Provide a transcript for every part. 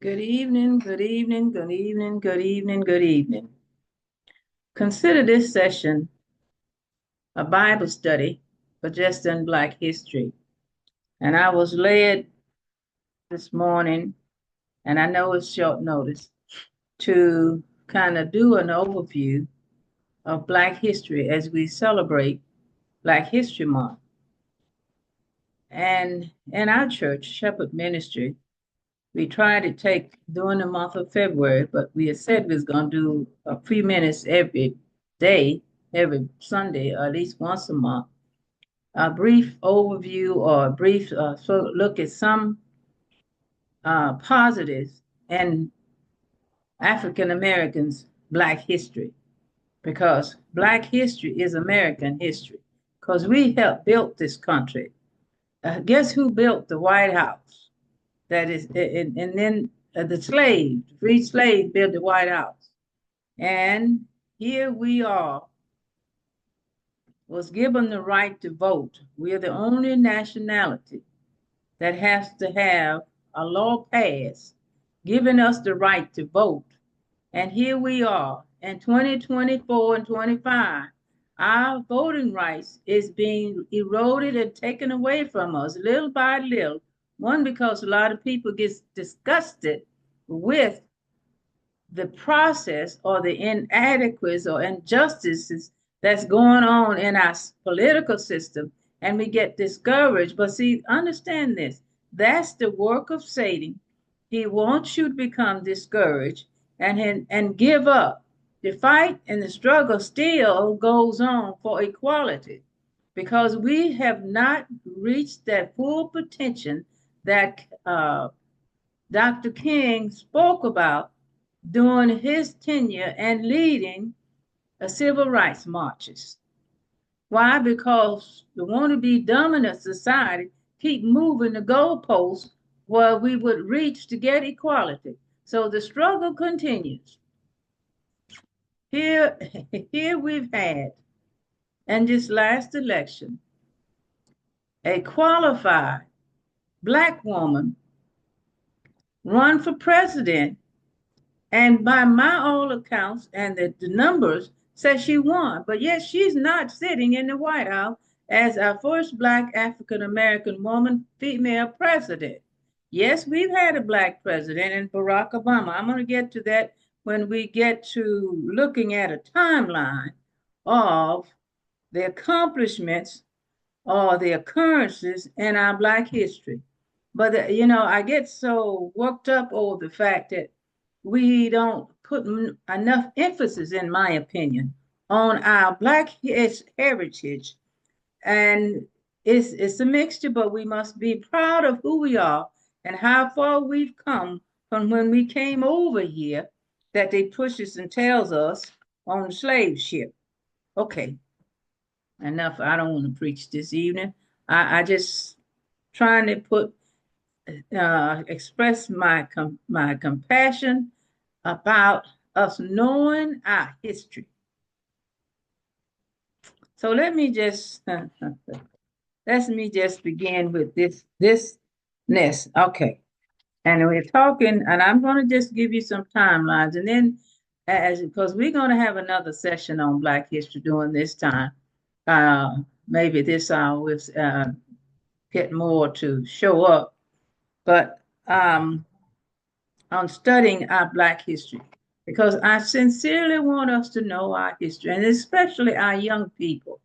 Good evening, good evening, good evening, good evening, good evening. Consider this session a Bible study for just in Black history. And I was led this morning, and I know it's short notice, to kind of do an overview of Black history as we celebrate Black History Month. And in our church, Shepherd Ministry, we try to take during the month of February, but we had said we was going to do a few minutes every day, every Sunday, or at least once a month, a brief overview or a brief look at some positives in African Americans' Black history, because Black history is American history, because we helped build this country. Guess who built the White House? That is, and then the free slave built the White House. And here we are, was given the right to vote. We are the only nationality that has to have a law passed, giving us the right to vote. And here we are in 2024 and 25. Our voting rights is being eroded and taken away from us little by little. One, because a lot of people get disgusted with the process or the inadequacies or injustices that's going on in our political system, and we get discouraged. But see, understand this, that's the work of Satan. He wants you to become discouraged and give up. The fight and the struggle still goes on for equality, because we have not reached that full potential that Dr. King spoke about during his tenure and leading civil rights marches. Why? Because the wannabe dominant society keep moving the goalposts where we would reach to get equality. So the struggle continues. Here, here we've had, in this last election, a qualified Black woman run for president. And by my all accounts, and the numbers say she won, but yet she's not sitting in the White House as our first Black African American woman female president. Yes, we've had a Black president in Barack Obama. I'm going to get to that when we get to looking at a timeline of the accomplishments or the occurrences in our Black history. But, I get so worked up over the fact that we don't put enough emphasis, in my opinion, on our Black heritage. And it's a mixture, but we must be proud of who we are and how far we've come from when we came over here, that they push us and tells us on the slave ship. Okay, enough. I don't want to preach this evening. I just trying to express my compassion about us knowing our history. So let me just begin with this ness. Okay. And we're talking, and I'm going to just give you some timelines, and then because we're going to have another session on Black history during this time. Maybe this hour we'll get more to show up, but on studying our Black history, because I sincerely want us to know our history, and especially our young people,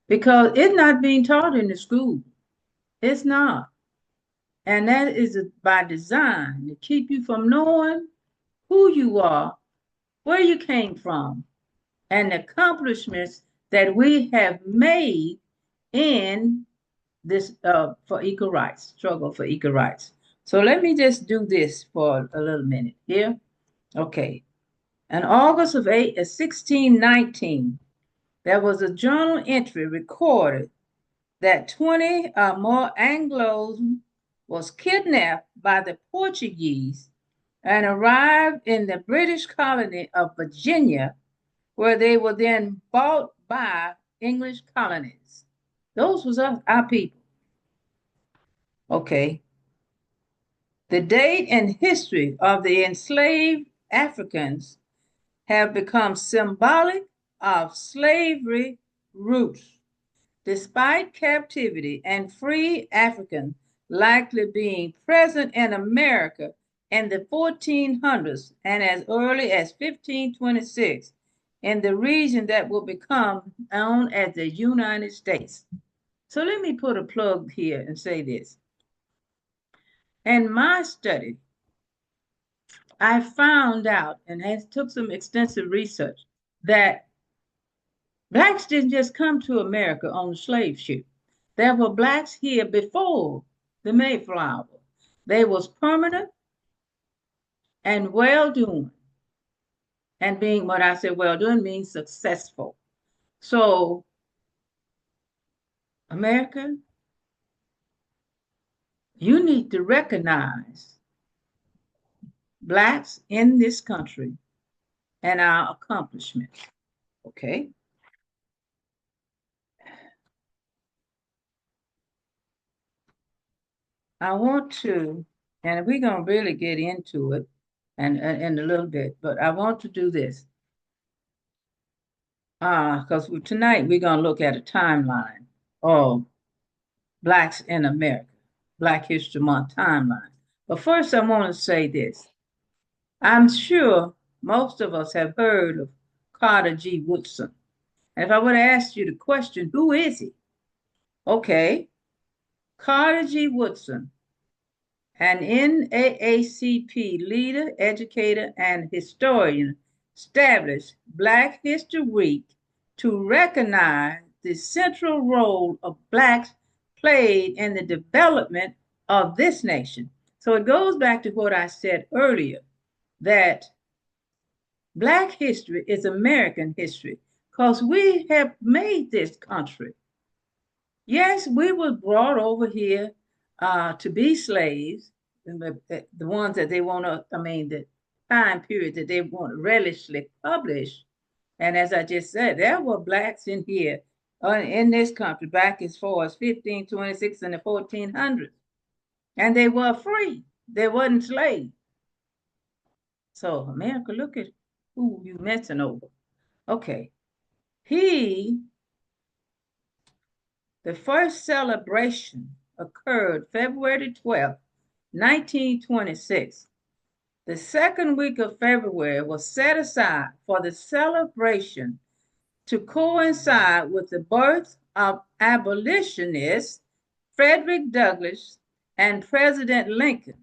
because it's not being taught in the school. It's not. And that is by design to keep you from knowing who you are, where you came from, and the accomplishments that we have made in this for equal rights, struggle for equal rights. So let me just do this for a little minute here. Okay. In August of 1619, there was a journal entry recorded that 20 or more Anglos was kidnapped by the Portuguese and arrived in the British colony of Virginia, where they were then bought by English colonies. Those was our people. Okay. The date and history of the enslaved Africans have become symbolic of slavery roots, despite captivity and free Africans likely being present in America in the 1400s and as early as 1526 in the region that will become known as the United States. So let me put a plug here and say this. In my study, I found out and took some extensive research that blacks didn't just come to America on the slave ship. There were blacks here before the Mayflower. They was permanent and well doing. And being what I said well doing means successful. So America, you need to recognize blacks in this country and our accomplishments. Okay. I want to, and we're going to really get into it and in a little bit, but I want to do this because tonight we're going to look at a timeline of Blacks in America, Black History Month timeline. But first, I want to say this. I'm sure most of us have heard of Carter G. Woodson. And if I would have asked you the question, who is he? Okay, Carter G. Woodson, an NAACP leader, educator, and historian, established Black History Week to recognize the central role of Blacks played in the development of this nation. So it goes back to what I said earlier, that Black history is American history because we have made this country. Yes, we were brought over here to be slaves, the ones that they want to, I mean, the time period that they want to religiously publish. And as I just said, there were blacks in here, in this country, back as far as 1526 and the 1400s. And they were free. They wasn't slaves. So America, look at who you messing over. Okay. He The first celebration occurred February 12, 1926. The second week of February was set aside for the celebration to coincide with the birth of abolitionists Frederick Douglass and President Lincoln.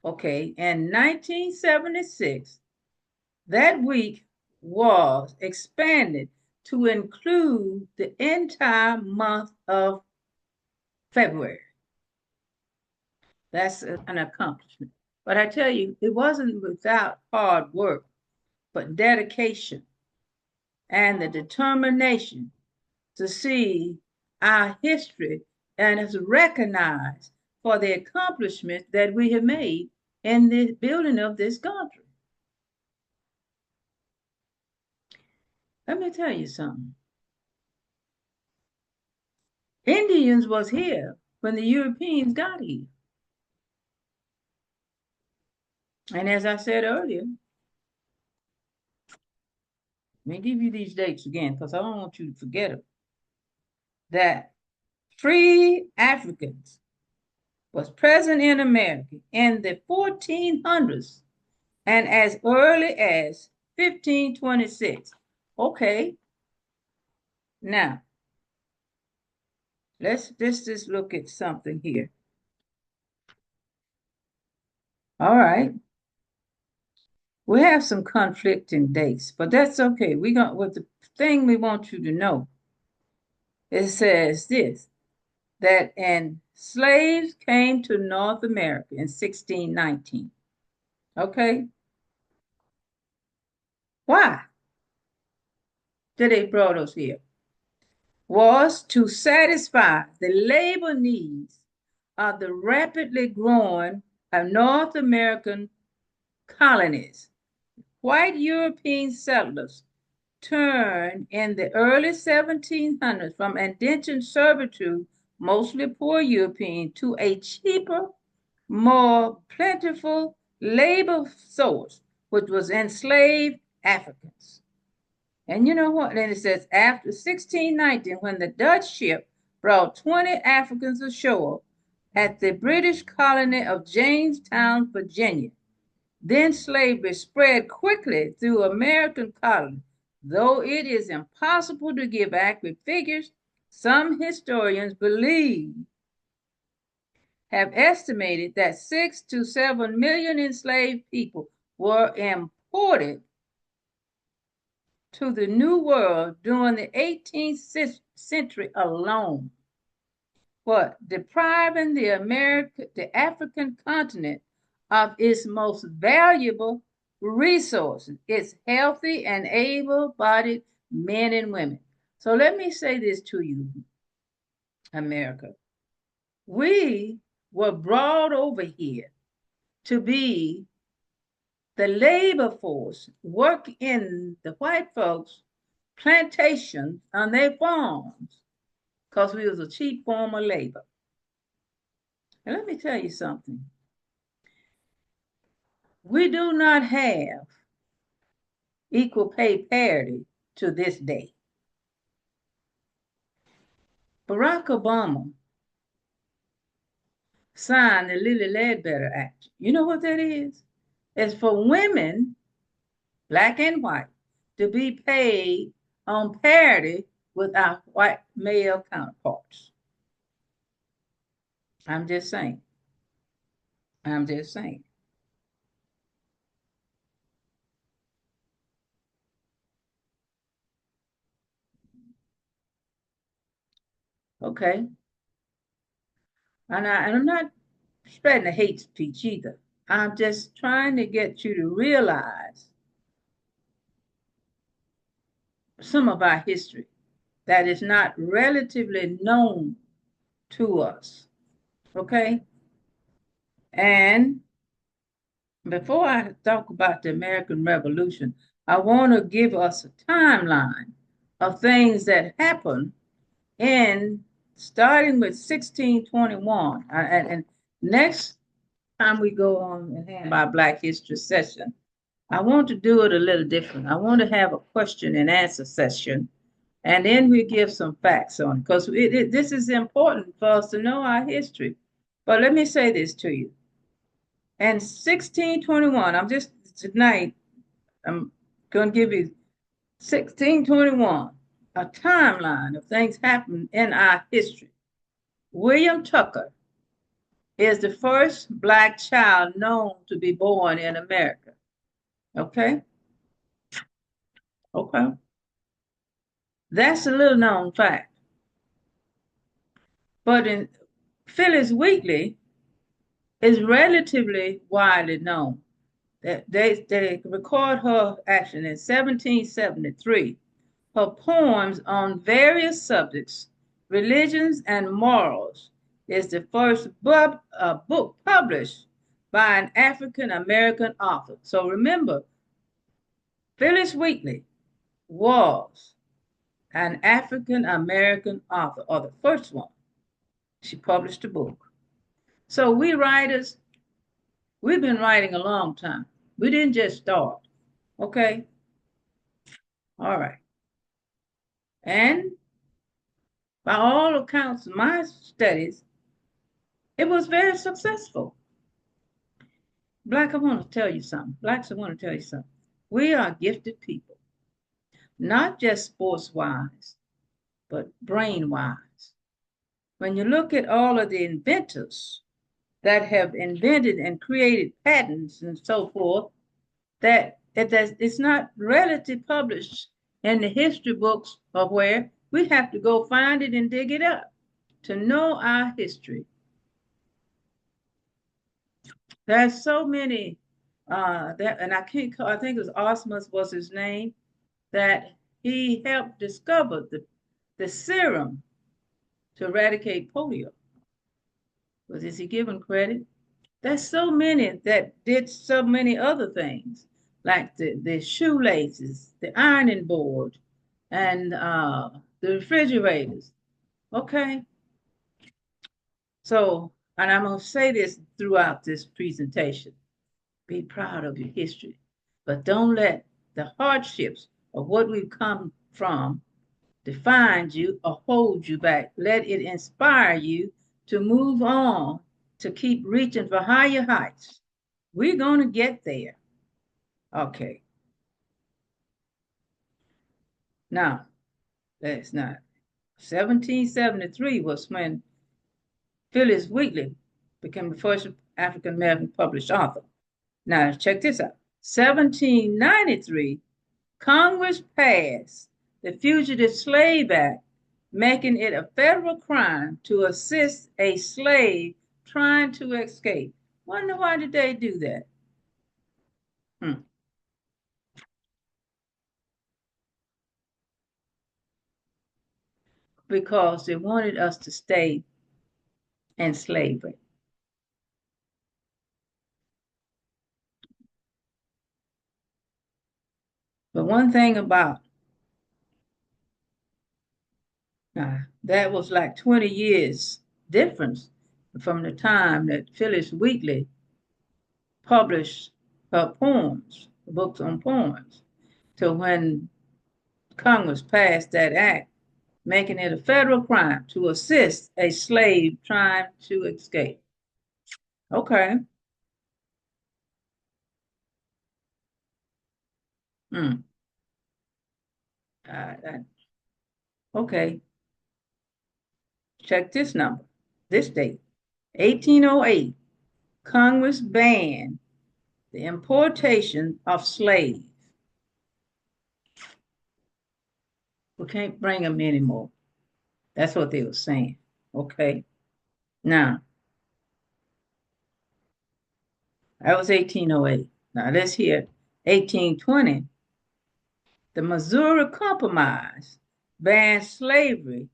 Okay, in 1976, that week was expanded to include the entire month of February. That's an accomplishment. But I tell you, it wasn't without hard work, but dedication and the determination to see our history and is recognized for the accomplishments that we have made in the building of this country. Let me tell you something. Indians was here when the Europeans got here. And as I said earlier, let me give you these dates again because I don't want you to forget them. That free Africans was present in America in the 1400s and as early as 1526. Okay, now let's just look at something here. All right. We have some conflicting dates, but that's okay. We got what the thing we want you to know. It says this, that and slaves came to North America in 1619. Okay. Why did they brought us here? Was to satisfy the labor needs of the rapidly growing North American colonies. White European settlers turned in the early 1700s from indentured servitude, mostly poor European, to a cheaper more plentiful labor source, which was enslaved Africans. And you know what? Then it says after 1619, when the Dutch ship brought 20 Africans ashore at the British colony of Jamestown, Virginia, then slavery spread quickly through American colonies. Though it is impossible to give accurate figures, some historians believe have estimated that 6 to 7 million enslaved people were imported to the New World during the 18th century alone, what depriving the African continent of its most valuable resources, its healthy and able-bodied men and women. So let me say this to you, America. We were brought over here to be the labor force, work in the white folks' plantations on their farms, because we was a cheap form of labor. And let me tell you something. We do not have equal pay parity to this day. Barack Obama signed the Lilly Ledbetter Act. You know what that is? It's for women, black and white, to be paid on parity with our white male counterparts. I'm just saying. I'm just saying. Okay. And I'm not spreading a hate speech either. I'm just trying to get you to realize some of our history that is not relatively known to us. Okay? And before I talk about the American Revolution, I want to give us a timeline of things that happened in starting with 1621. And next time we go on and have our Black History session, I want to do it a little different. I want to have a question and answer session, and then we give some facts on it because this is important for us to know our history. But let me say this to you. In 1621, I'm going to give you 1621, a timeline of things happened in our history. William Tucker is the first Black child known to be born in America. Okay? Okay. That's a little known fact. But in Phyllis Wheatley is relatively widely known. They record her action in 1773. Her poems on various subjects, religions, and morals is the first book published by an African American author. So remember, Phyllis Wheatley was an African American author, or the first one. She published a book. So we writers, we've been writing a long time. We didn't just start. Okay? All right. And by all accounts of my studies, it was very successful. Black, I want to tell you something. Blacks, I want to tell you something. We are gifted people, not just sports wise, but brain wise. When you look at all of the inventors that have invented and created patents and so forth, that it's not readily published in the history books of where we have to go find it and dig it up to know our history. There's so many that, and I can't call, I think it was Osmus was his name, that he helped discover the serum to eradicate polio. Was is he given credit? There's so many that did so many other things, like the shoelaces, the ironing board, and the refrigerators. Okay, so And I'm going to say this throughout this presentation. Be proud of your history, but don't let the hardships of what we've come from define you or hold you back. Let it inspire you to move on, to keep reaching for higher heights. We're going to get there. Okay. Now, let's not. 1773 was when Phyllis Wheatley became the first African American published author. Now, check this out. 1793, Congress passed the Fugitive Slave Act, making it a federal crime to assist a slave trying to escape. Wonder why did they do that? Because they wanted us to stay in slavery. But one thing about that was like 20 years difference from the time that Phyllis Wheatley published her poems, books on poems, to when Congress passed that act, making it a federal crime to assist a slave trying to escape. Okay. Mm. Okay. Check this number, this date, 1808. Congress banned the importation of slaves. We can't bring them anymore. That's what they were saying. Okay. Now, that was 1808. Now let's hear 1820. The Missouri Compromise banned slavery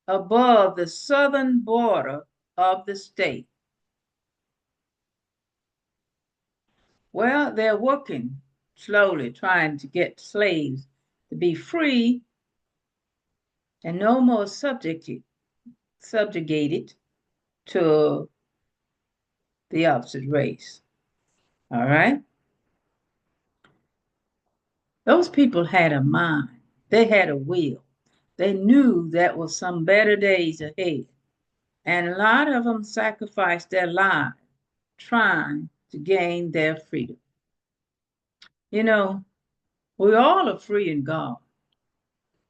above the southern border of the state. Well, they're working slowly, trying to get slaves to be free and no more subjugated to the opposite race. All right? Those people had a mind, they had a will. They knew there was some better days ahead. And a lot of them sacrificed their lives trying to gain their freedom. You know, we all are free in God.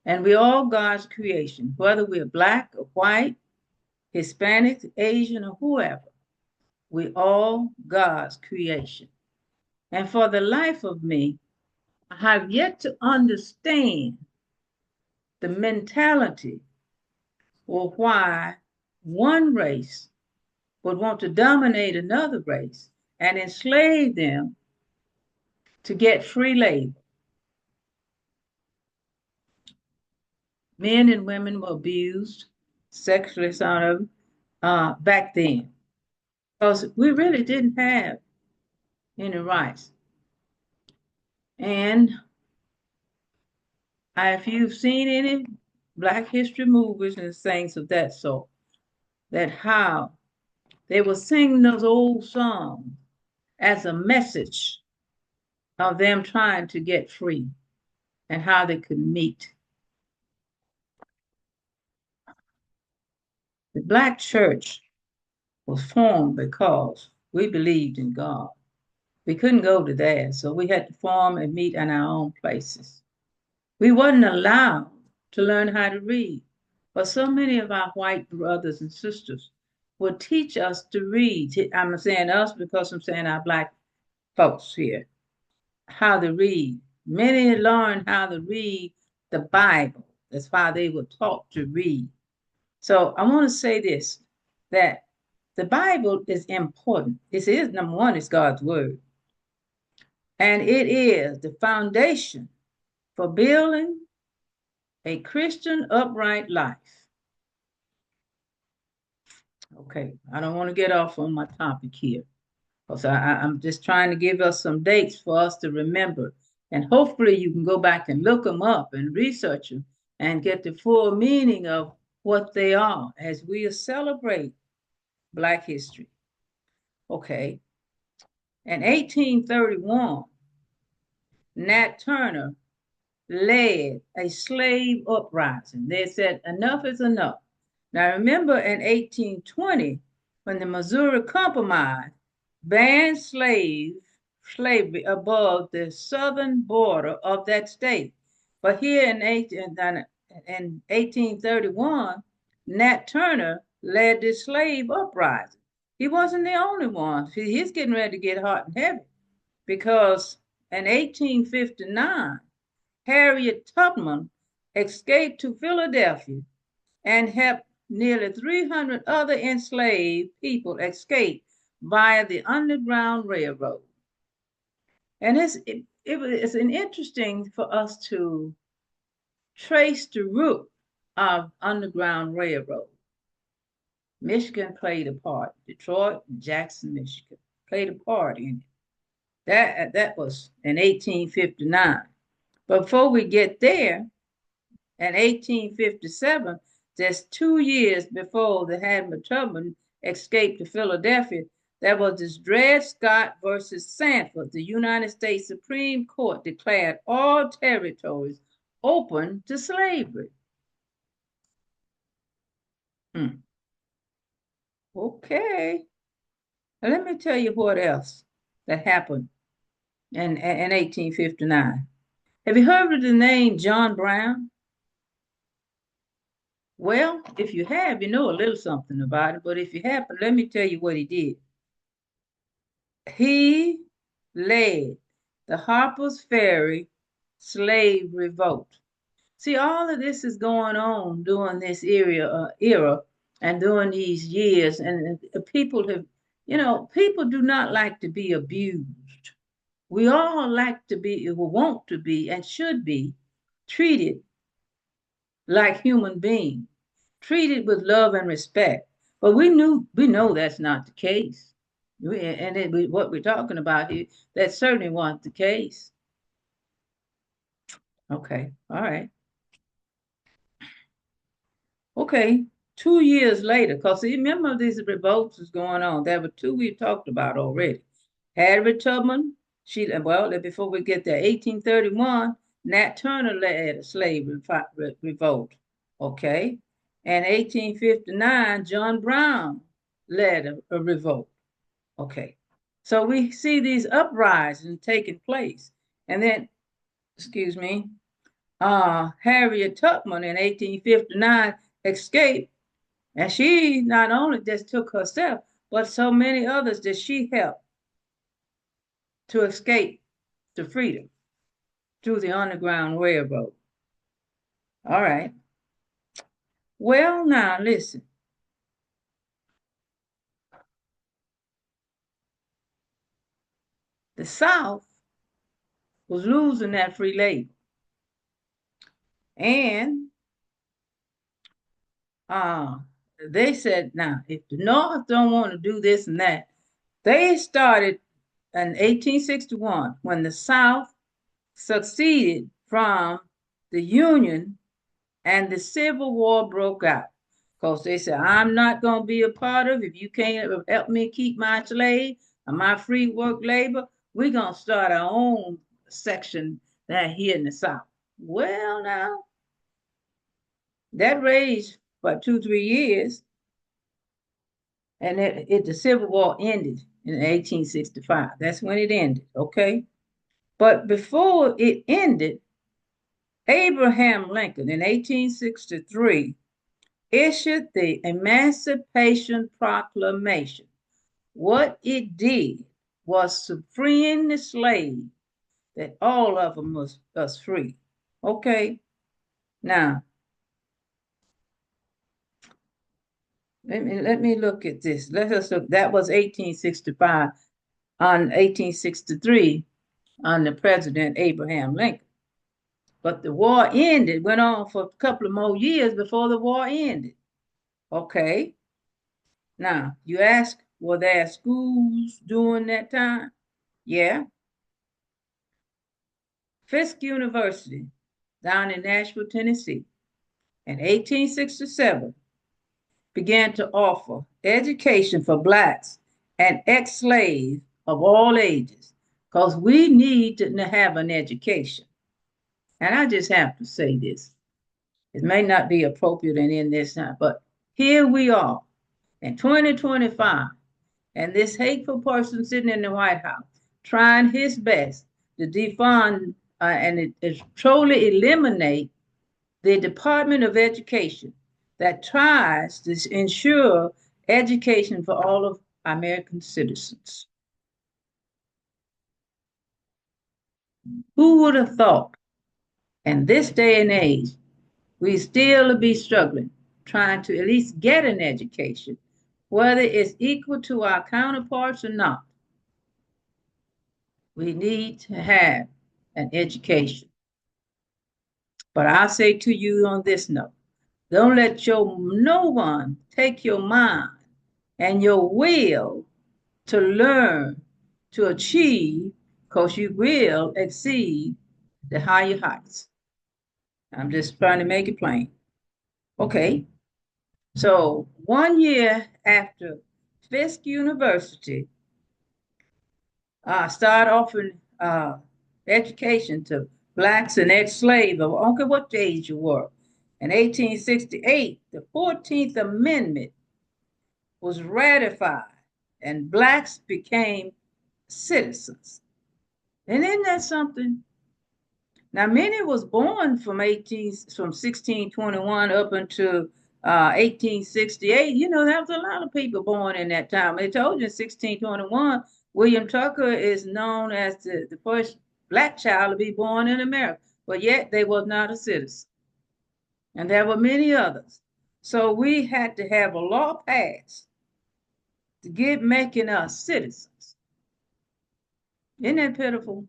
And we're all God's creation, whether we're black or white, Hispanic, Asian, or whoever. We're all God's creation. And for the life of me, I have yet to understand the mentality or why one race would want to dominate another race and enslave them to get free labor. Men and women were abused sexually, some of them, back then, because we really didn't have any rights. And if you've seen any Black history movies and things of that sort, that how they were singing those old songs as a message of them trying to get free and how they could meet. The Black church was formed because we believed in God. We couldn't go to theirs, so we had to form and meet in our own places. We wasn't allowed to learn how to read, but so many of our white brothers and sisters would teach us to read. I'm saying us because I'm saying our Black folks here, how to read. Many learned how to read the Bible. That's why they were taught to read. So I want to say this, that the Bible is important. It is, number one, it's God's word. And it is the foundation for building a Christian upright life. Okay, I don't want to get off on my topic here, because I'm just trying to give us some dates for us to remember. And hopefully you can go back and look them up and research them and get the full meaning of what they are as we celebrate Black history. Okay. In 1831, Nat Turner led a slave uprising. They said enough is enough. Now remember in 1820, when the Missouri Compromise banned slavery above the southern border of that state. But here in 1831, Nat Turner led the slave uprising. He wasn't the only one. He's getting ready to get hot and heavy because in 1859, Harriet Tubman escaped to Philadelphia and helped nearly 300 other enslaved people escape via the Underground Railroad. And it's an interesting for us to trace the root of Underground Railroad. Michigan played a part. Detroit and Jackson, Michigan played a part in it. That was in 1859. But before we get there, in 1857, just 2 years before the Harriet Tubman escaped to Philadelphia, there was this Dred Scott versus Sanford. The United States Supreme Court declared all territories open to slavery. Okay. Now let me tell you what else that happened in 1859. Have you heard of the name John Brown? Well, if you have, you know a little something about it, but if you haven't, let me tell you what he did. He led the Harper's Ferry slave revolt. See, all of this is going on during this era and during these years, and people have, people do not like to be abused. We all like to be, we want to be, and should be treated like human beings, treated with love and respect. But we know that's not the case. What we're talking about here, that certainly wasn't the case. Okay, all right. Okay, 2 years later, because remember these revolts was going on. There were two we talked about already. Harriet Tubman, before we get there, 1831, Nat Turner led a slave revolt. Okay, and 1859, John Brown led a revolt. Okay, so we see these uprisings taking place. And then, excuse me, Harriet Tubman in 1859 escaped, and she not only just took herself, but so many others that she helped to escape to freedom through the Underground Railroad. All right. Well, now listen. The South was losing that free labor. And they said, now, if the North don't want to do this and that, they started in 1861 when the South succeeded from the Union and the Civil War broke out. Because they said, I'm not going to be a part of it. If you can't help me keep my slave and my free work labor, we're going to start our own section down here in the South. Well, now, that raged for 2, 3 years, and the Civil War ended in 1865. That's when it ended, okay? But before it ended, Abraham Lincoln in 1863 issued the Emancipation Proclamation. What it did was to free the slave, that all of them was free. Okay, now let me look at this. Let us look. That was 1865. On 1863, under President Abraham Lincoln. But the war ended, went on for a couple of more years before the war ended. Okay. Now, you ask, were there schools during that time? Yeah. Fisk University down in Nashville, Tennessee in 1867 began to offer education for blacks and ex-slaves of all ages, because we need to have an education. And I just have to say this. It may not be appropriate and in this time, but here we are in 2025, and this hateful person sitting in the White House trying his best to defund and totally eliminate the Department of Education that tries to ensure education for all of American citizens. Who would have thought in this day and age we still be struggling trying to at least get an education, whether it's equal to our counterparts or not? We need to have an education. But I say to you on this note, don't let no one take your mind and your will to learn, to achieve, because you will exceed the higher heights. I'm just trying to make it plain. Okay, so 1 year after Fisk University started offering education to blacks and ex-slaves, of I don't care what age you were, in 1868, the 14th Amendment was ratified and blacks became citizens. And isn't that something? Now, many was born from 1621 up until 1868. You know, there was a lot of people born in that time. They told you in 1621, William Tucker is known as the first black child to be born in America, but yet they was not a citizen. And there were many others. So we had to have a law passed to get making us citizens. Isn't that pitiful?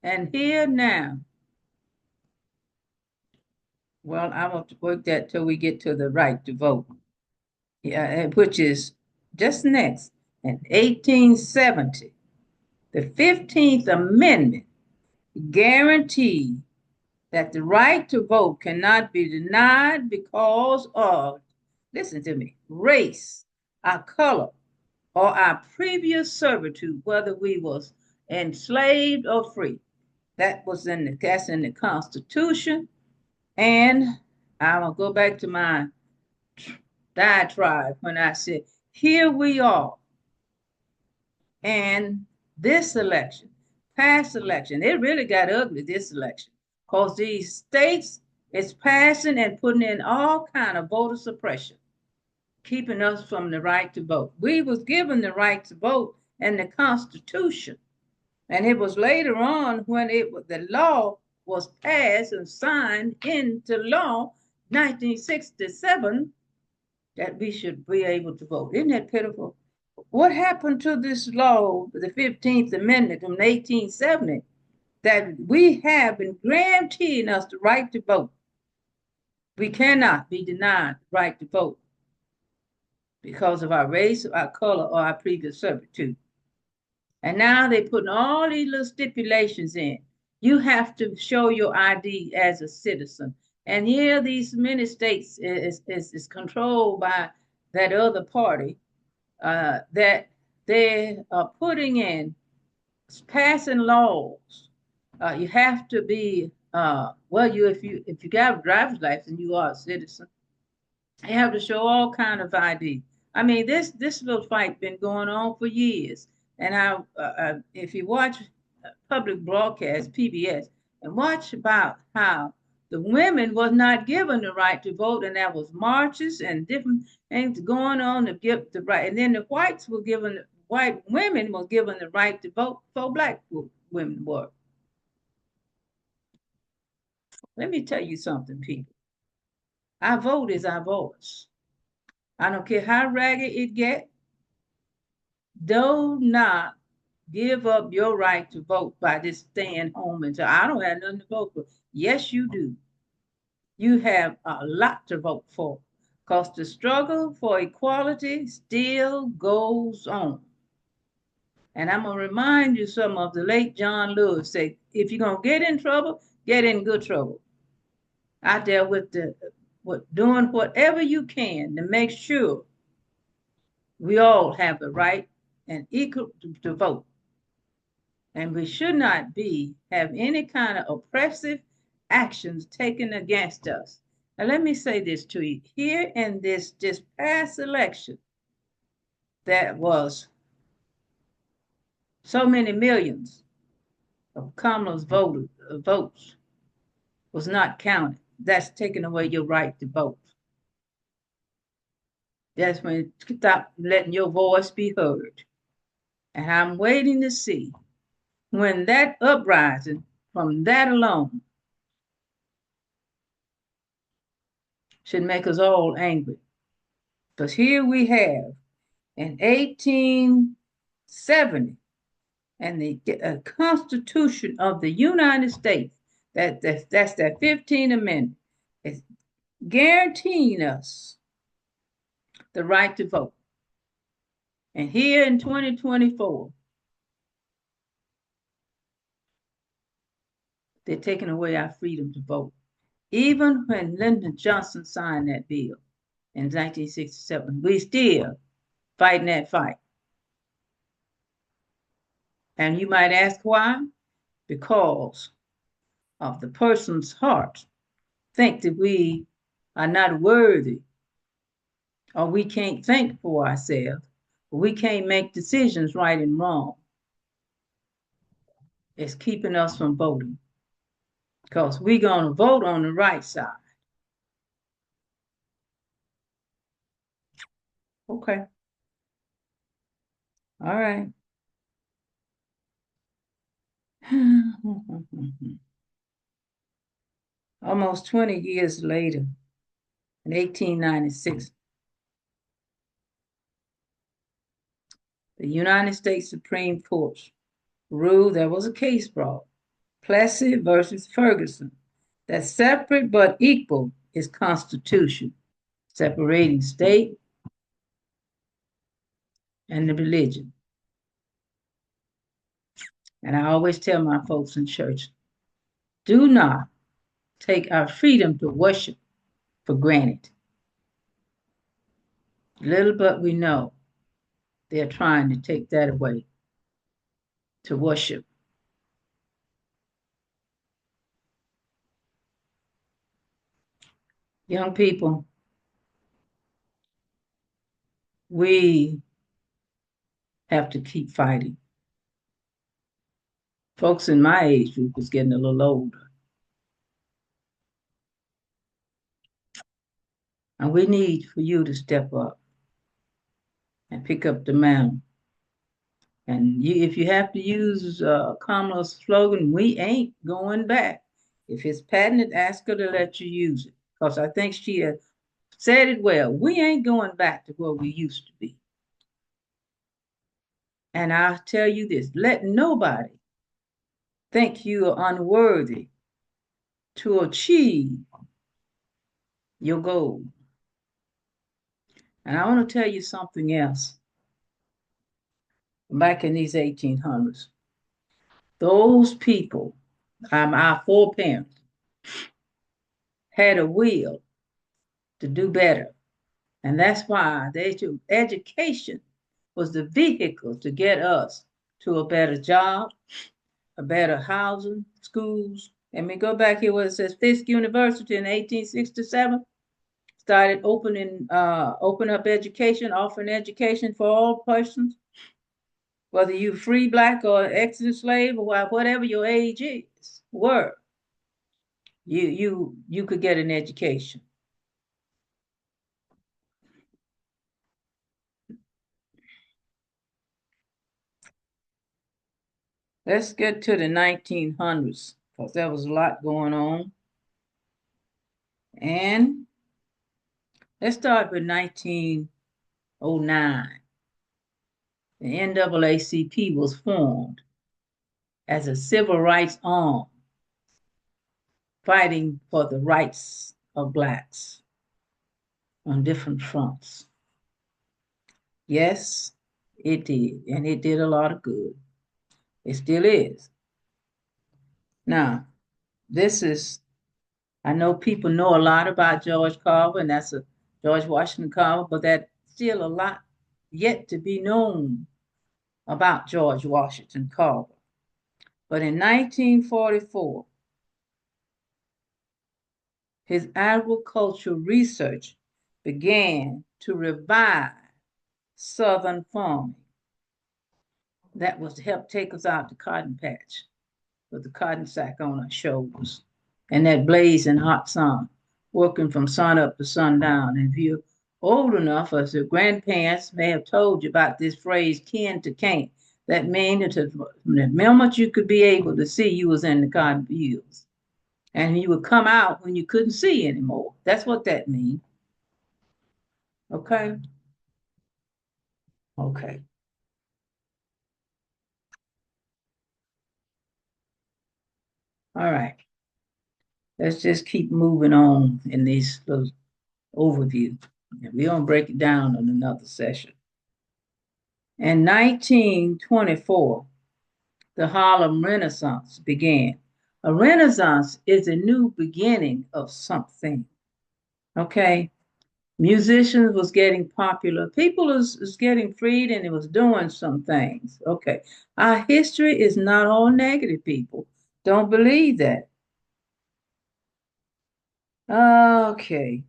And here now, well, I want to work that till we get to the right to vote. Yeah, which is just next in 1870. The 15th Amendment guaranteed that the right to vote cannot be denied because of, listen to me, race, our color, or our previous servitude, whether we was enslaved or free. That's in the Constitution. And I will go back to my diatribe when I said, here we are. And this election, past election, it really got ugly, this election, because these states is passing and putting in all kind of voter suppression, keeping us from the right to vote. We was given the right to vote in the Constitution. And it was later on when the law was passed and signed into law, 1967, that we should be able to vote. Isn't that pitiful? What happened to this law, the 15th Amendment from 1870, that we have been granting us the right to vote? We cannot be denied the right to vote because of our race, our color, or our previous servitude. And now they're putting all these little stipulations in. You have to show your ID as a citizen. And here, these many states is controlled by that other party that they are putting in, passing laws. You have to be if you got a driver's license, you are a citizen. You have to show all kind of ID. I mean, this little fight been going on for years. And if you watch public broadcast, PBS, and watch about how the women was not given the right to vote, and there was marches and different things going on to give the right. And then the white women were given the right to vote for black women were. Let me tell you something, people. Our vote is our voice. I don't care how ragged it get. Do not give up your right to vote by just staying home and say, I don't have nothing to vote for. Yes, you do. You have a lot to vote for because the struggle for equality still goes on. And I'm going to remind you some of the late John Lewis say, if you're going to get in trouble, get in good trouble. Out there with the doing whatever you can to make sure we all have the right and equal to vote. And we should not have any kind of oppressive actions taken against us. Now let me say this to you. Here in this past election, that was so many millions of Kamala's votes was not counted. That's taking away your right to vote. That's when you stop letting your voice be heard. And I'm waiting to see when that uprising from that alone should make us all angry. Because here we have in 1870 and the Constitution of the United States, that's that 15th Amendment, is guaranteeing us the right to vote. And here in 2024, they're taking away our freedom to vote. Even when Lyndon Johnson signed that bill in 1967, we still fighting that fight. And you might ask why? Because of the person's heart think that we are not worthy or we can't think for ourselves, or we can't make decisions right and wrong. It's keeping us from voting because we're going to vote on the right side. Okay. All right. Almost 20 years later, in 1896, the United States Supreme Court ruled there was a case brought, Plessy versus Ferguson, that separate but equal is constitution, separating state and the religion. And I always tell my folks in church, do not take our freedom to worship for granted. Little but we know they're trying to take that away to worship. Young people, we have to keep fighting. Folks in my age group is getting a little older. And we need for you to step up and pick up the mantle. And if you have to use Kamala's slogan, we ain't going back. If it's patented, ask her to let you use it. Because I think she said it well. We ain't going back to where we used to be. And I'll tell you this, let nobody think you are unworthy to achieve your goal. And I want to tell you something else. Back in these 1800s, those people, our foreparents, had a will to do better. And that's why education was the vehicle to get us to a better job, a better housing, schools. And we go back here where it says Fisk University in 1867 started open up education, offering education for all persons, whether you free black or ex-slave or whatever your age were, you could get an education. Let's get to the 1900s because there was a lot going on. And let's start with 1909. The NAACP was formed as a civil rights arm fighting for the rights of blacks on different fronts. Yes, it did, and it did a lot of good. It still is. Now, this is I know people know a lot about George Carver, and that's a George Washington Carver, but that's still a lot yet to be known about George Washington Carver. But in 1944, his agricultural research began to revive Southern farming. That was to help take us out the cotton patch with the cotton sack on our shoulders and that blazing hot sun, working from sun up to sundown. And if you're old enough, as your grandparents may have told you about this phrase, kin to can't, that means that the moment you could be able to see, you was in the cotton fields. And you would come out when you couldn't see anymore. That's what that means. Okay? Okay. All right. Let's just keep moving on in this little overview. And we're going to break it down in another session. In 1924, the Harlem Renaissance began. A renaissance is a new beginning of something. Okay? Musicians was getting popular. People was getting freed and it was doing some things. Okay. Our history is not all negative, people. Don't believe that. Okay.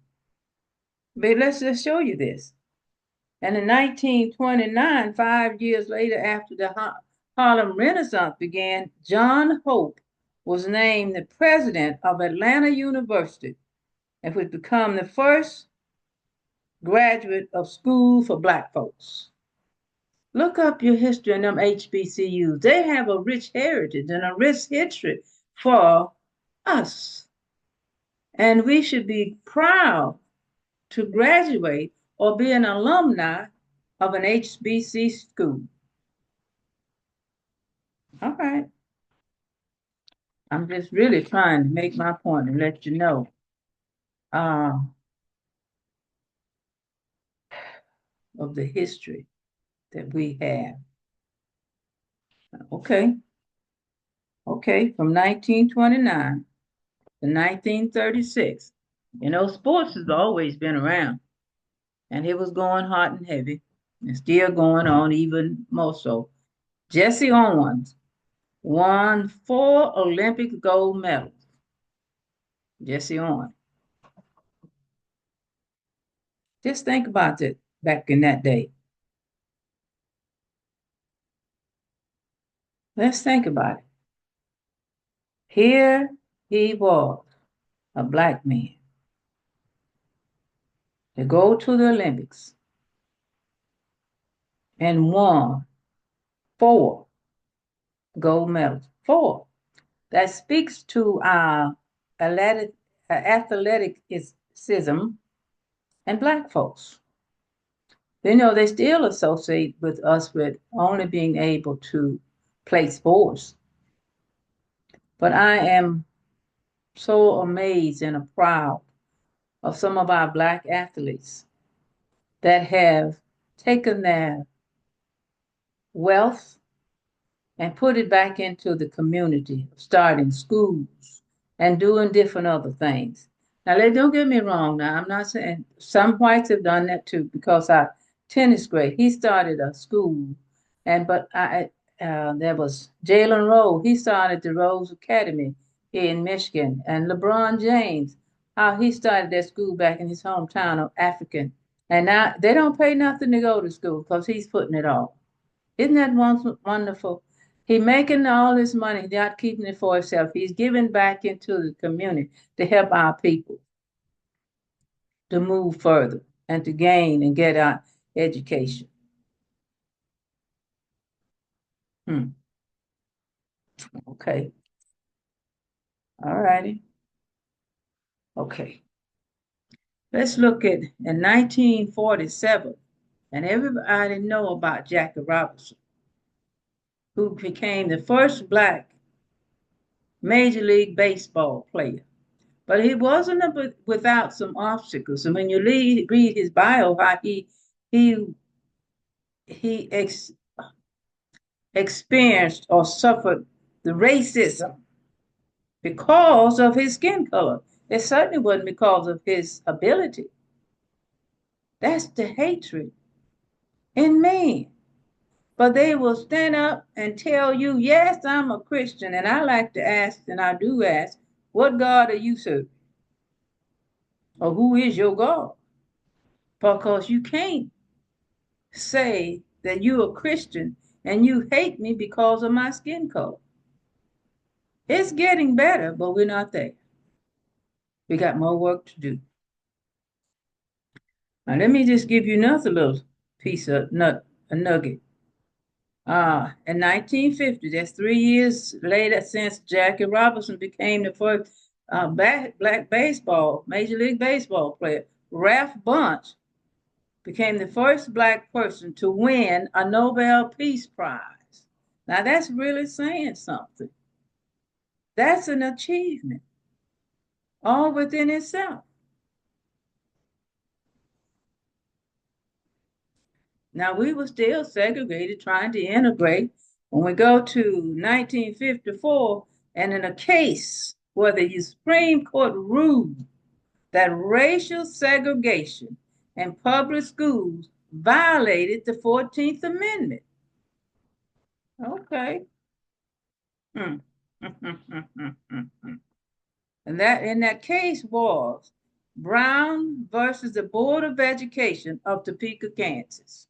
But let's just show you this. And in 1929, 5 years later, after the Harlem Renaissance began, John Hope was named the president of Atlanta University and would become the first graduate of school for Black folks. Look up your history in them HBCUs. They have a rich heritage and a rich history for us. And we should be proud to graduate or be an alumni of an HBC school. All right. I'm just really trying to make my point and let you know uh, of the history that we have. Okay. Okay. From 1929 to 1936. You know, sports has always been around, and it was going hot and heavy, and still going on even more so. Jesse Owens won 4 Olympic gold medals. Jesse Owens. Just think about it back in that day. Let's think about it. Here he was, a Black man, to go to the Olympics and won 4 gold medals. 4. That speaks to our athleticism and Black folks. You know, they still associate with us with only being able to play sports. But I am so amazed and proud of some of our Black athletes that have taken their wealth and put it back into the community, starting schools and doing different other things. Now, don't get me wrong. Now, I'm not saying some whites have done that too, because our tennis great, he started a school, and but there was Jalen Rose. He started the Rose Academy here in Michigan, and LeBron James, how he started that school back in his hometown of African, and now they don't pay nothing to go to school because he's putting it all. Isn't that wonderful? He making all this money, not keeping it for himself. He's giving back into the community to help our people to move further and to gain and get our education. Hmm. Okay. All righty. Okay. Let's look at in 1947, and everybody know about Jackie Robinson, who became the first Black Major League Baseball player. But he wasn't without some obstacles. And when you read his bio, how he he ex, experienced or suffered the racism because of his skin color. It certainly wasn't because of his ability. That's the hatred in me. But they will stand up and tell you, yes, I'm a Christian. And I like to ask, and I do ask, what God are you serving? Or who is your God? Because you can't say that you're a Christian and you hate me because of my skin color. It's getting better, but we're not there. We got more work to do. Now, let me just give you another little piece of a nugget. In 1950, that's 3 years later since Jackie Robinson became the first black baseball, Major League Baseball player. Ralph Bunche became the first black person to win a Nobel Peace Prize. Now, that's really saying something. That's an achievement all within itself. Now, we were still segregated, trying to integrate. When we go to 1954, and in a case where the Supreme Court ruled that racial segregation in public schools violated the 14th Amendment. Okay. Hmm. And that in that case was Brown versus the Board of Education of Topeka, Kansas.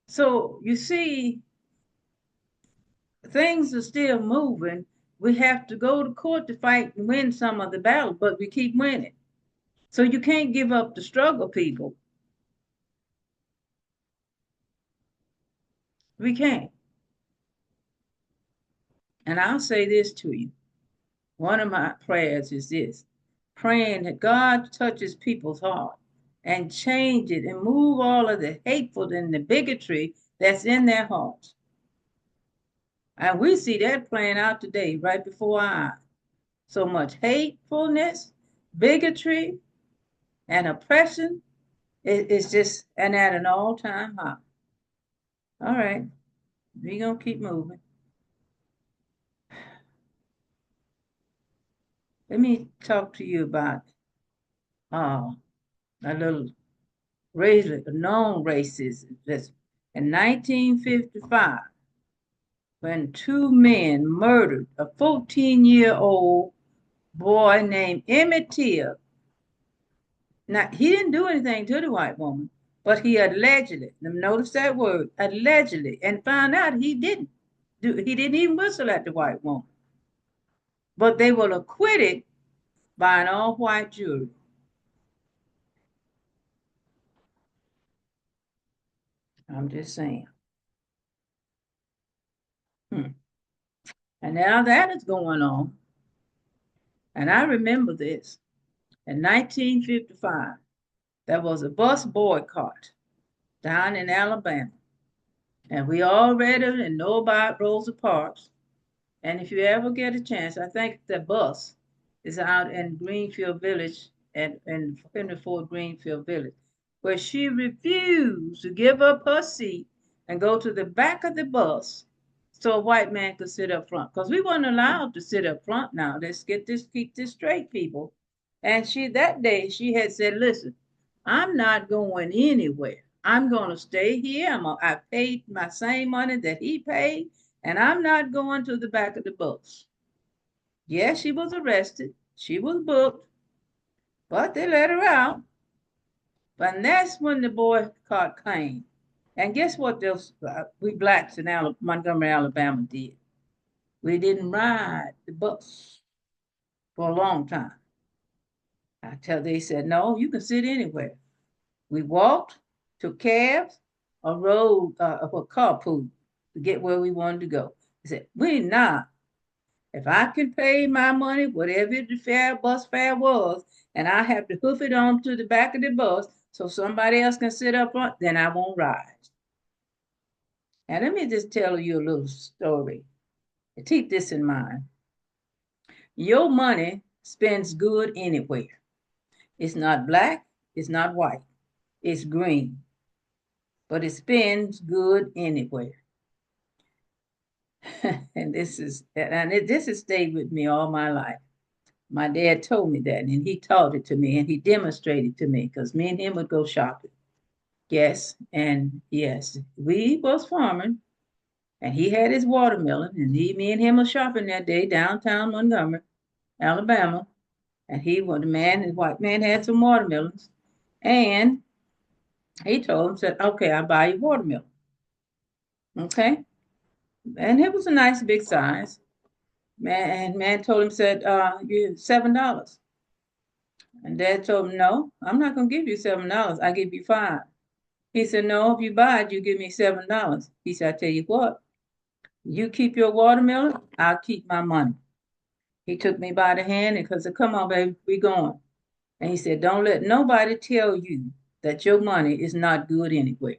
So you see, things are still moving. We have to go to court to fight and win some of the battles, but we keep winning. So you can't give up the struggle, people. We can't. And I'll say this to you. One of my prayers is this, praying that God touches people's heart and change it and move all of the hateful and the bigotry that's in their hearts. And we see that playing out today, right before our eyes. So much hatefulness, bigotry, and oppression is just and at an all-time high. All right, we're gonna keep moving. Let me talk to you about a little known racism. That's in 1955, when two men murdered a 14-year-old boy named Emmett Till. Now, he didn't do anything to the white woman, but he allegedly, notice that word, allegedly, and found out he didn't. He didn't even whistle at the white woman. But they were acquitted by an all-white jury. I'm just saying. Hmm. And now that is going on. And I remember this. In 1955, there was a bus boycott down in Alabama. And we all read it and know about Rosa Parks. And if you ever get a chance, I think the bus is out in Greenfield Village and in Henry Ford Greenfield Village, where she refused to give up her seat and go to the back of the bus so a white man could sit up front. Because we weren't allowed to sit up front now. Let's keep this straight, people. And that day she had said, listen, I'm not going anywhere. I'm going to stay here. I paid my same money that he paid, and I'm not going to the back of the bus. Yes, she was arrested. She was booked, but they let her out. But that's when the boycott came. And guess what we blacks in Montgomery, Alabama did? We didn't ride the bus for a long time. They said, no, you can sit anywhere. We walked, took cabs, or rode a carpool to get where we wanted to go. He said, we not. If I can pay my money, whatever the bus fare was, and I have to hoof it on to the back of the bus so somebody else can sit up front, then I won't ride. And let me just tell you a little story. Keep this in mind. Your money spends good anywhere. It's not black, it's not white, it's green, but it spends good anywhere. And this has stayed with me all my life. My dad told me that, and he taught it to me, and he demonstrated to me because me and him would go shopping. Yes, and yes, we was farming, and he had his watermelon, and me and him was shopping that day downtown Montgomery, Alabama, and his white man had some watermelons, and he told him, said, "Okay, I'll buy you watermelon." Okay, and it was a nice big size. Man told him, said, "You $7." And Dad told him, "No, I'm not gonna give you $7. I give you 5." He said, "No, if you buy it, you give me $7." He said, "I tell you what, you keep your watermelon, I'll keep my money." He took me by the hand and said, "Come on, baby, we going." And he said, "Don't let nobody tell you that your money is not good anywhere."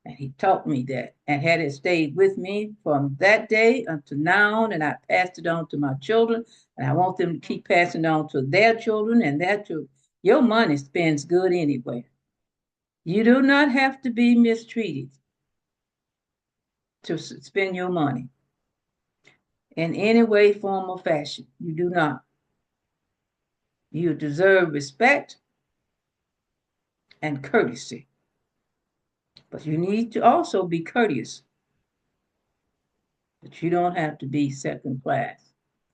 And he taught me that and had it stayed with me from that day until now. And I passed it on to my children. And I want them to keep passing it on to their children and their children. Your money spends good anywhere. You do not have to be mistreated to spend your money in any way, form, or fashion. You do not. You deserve respect and courtesy. But you need to also be courteous. But you don't have to be second class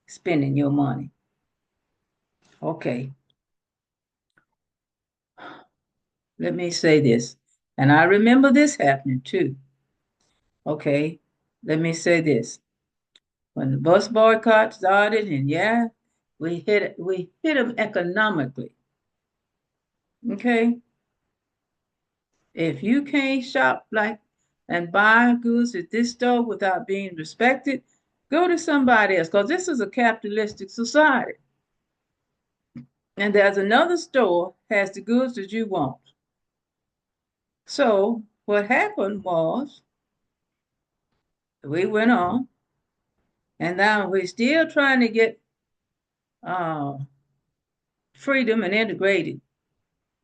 spending your money. Okay, let me say this. And I remember this happening too. Okay, let me say this. When the bus boycott started, and yeah, we hit them economically. Okay, if you can't shop like and buy goods at this store without being respected, go to somebody else because this is a capitalistic society. And there's another store has the goods that you want. So what happened was we went on, and now we're still trying to get uh, freedom and integrated.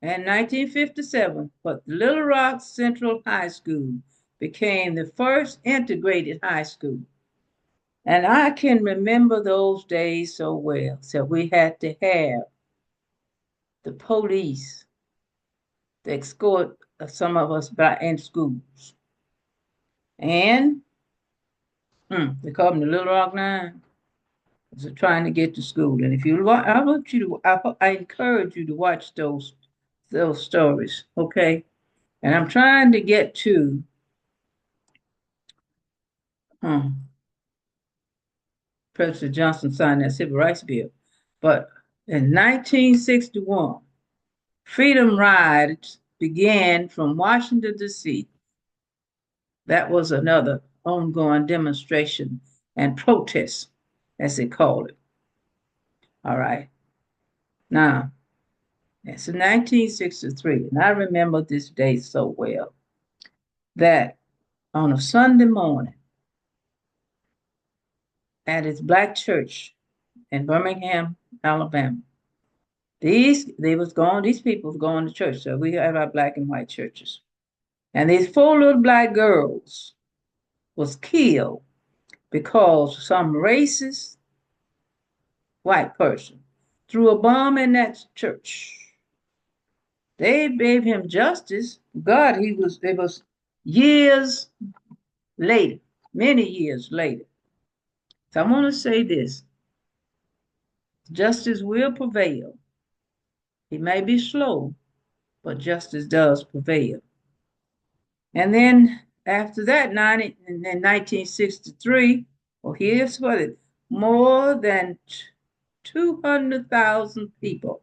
In 1957, but Little Rock Central High School became the first integrated high school. And I can remember those days so well. So we had to have the police to escort some of us back in schools. And they called them the Little Rock Nine. So trying to get to school. And if you want, I want you to, I encourage you to watch those stories, okay? And I'm trying to get to President Johnson signed that civil rights bill. But in 1961, freedom rides began from Washington, D.C. That was another ongoing demonstration and protest, as they call it. All right. Now, it's in 1963, and I remember this day so well that on a Sunday morning at his black church in Birmingham, Alabama, these people was going to church. So we have our black and white churches. And these 4 little black girls was killed because some racist white person threw a bomb in that church. They gave him justice. God, it was years later, many years later. So I want to say this. Justice will prevail. It may be slow, but justice does prevail. And then after that, in 1963, well, here's what it more than 200,000 people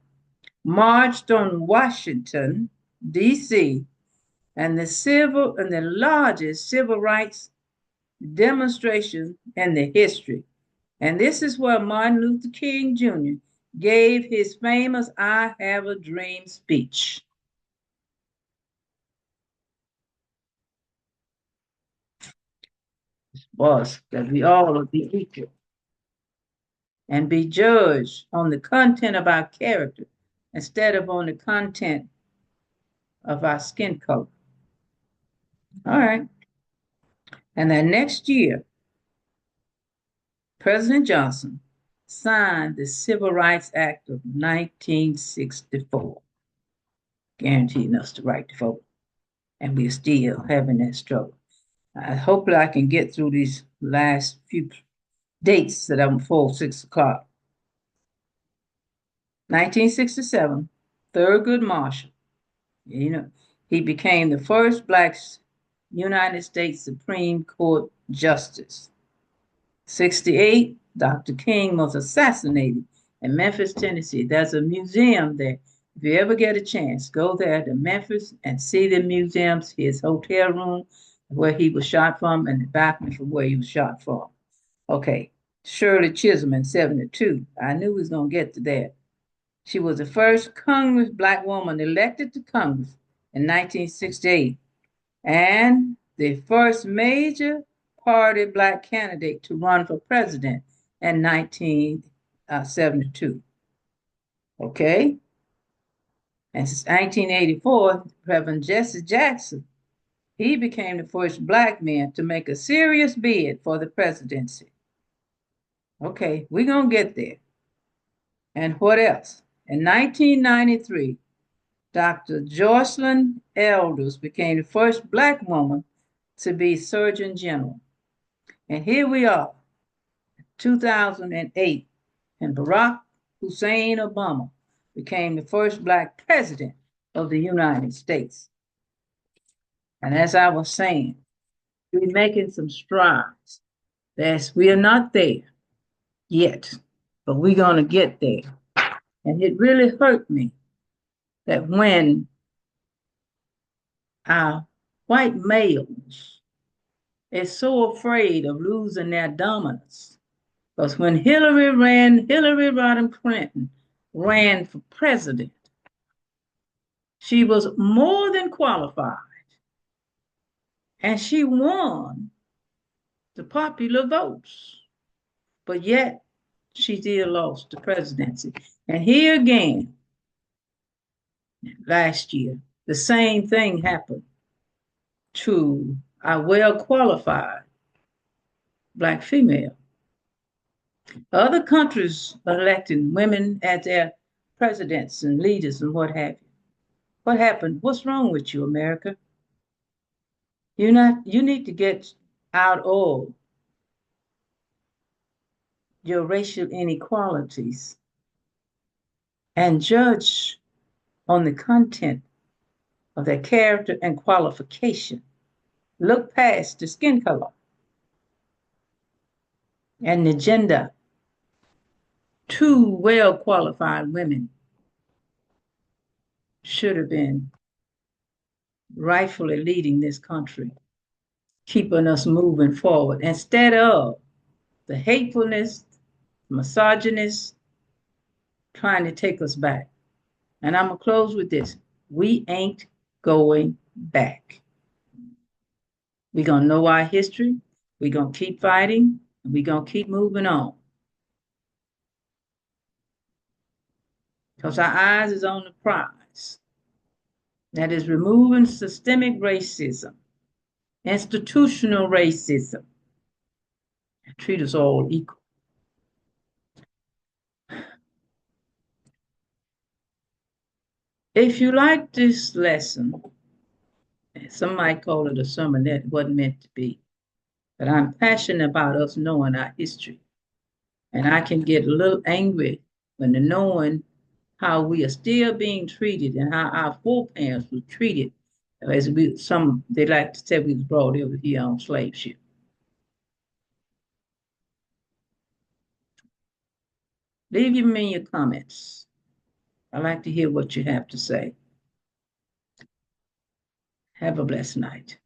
marched on Washington, D.C., and the largest civil rights demonstration in the history. And this is where Martin Luther King Jr. gave his famous I Have a Dream speech. Was that we all would be equal and be judged on the content of our character instead of on the content of our skin color. All right. And then next year, President Johnson signed the Civil Rights Act of 1964, guaranteeing us the right to vote. And we're still having that struggle. Hopefully I can get through these last few dates that I'm full 6 o'clock. 1967, Thurgood Marshall. You know, he became the first black United States Supreme Court justice. 68, Dr. King was assassinated in Memphis, Tennessee. There's a museum there. If you ever get a chance, go there to Memphis and see the museums, his hotel room, where he was shot from, and the balcony from where he was shot from. Okay, Shirley Chisholm in 72. I knew we was going to get to that. She was the first Congress black woman elected to Congress in 1968 and the first major party black candidate to run for president in 1972. Okay? And since 1984, Reverend Jesse Jackson, he became the first black man to make a serious bid for the presidency. Okay, we're going to get there. And what else? In 1993, Dr. Jocelyn Elders became the first black woman to be Surgeon General. And here we are, 2008, and Barack Hussein Obama became the first black president of the United States. And as I was saying, we're making some strides. We are not there yet, but we're going to get there. And it really hurt me that when our white males are so afraid of losing their dominance, because when Hillary Rodham Clinton ran for president, she was more than qualified, and she won the popular votes, but yet she still lost the presidency. And here again, last year, the same thing happened to a well-qualified black female. Other countries are electing women as their presidents and leaders and what have you. What happened? What's wrong with you, America? You need to get out of your racial inequalities and judge on the content of their character and qualification. Look past the skin color and the gender. Two well-qualified women should have been rightfully leading this country, keeping us moving forward instead of the hatefulness, misogynist, trying to take us back. And I'm going to close with this. We ain't going back. We're going to know our history. We're going to keep fighting. And we're going to keep moving on. Because our eyes is on the prize. That is removing systemic racism, institutional racism, and treat us all equal. If you like this lesson, some might call it a sermon that wasn't meant to be, but I'm passionate about us knowing our history. And I can get a little angry when knowing how we are still being treated and how our foreparents were treated as they like to say we was brought over here on slave ship. Leave them in your comments. I'd like to hear what you have to say. Have a blessed night.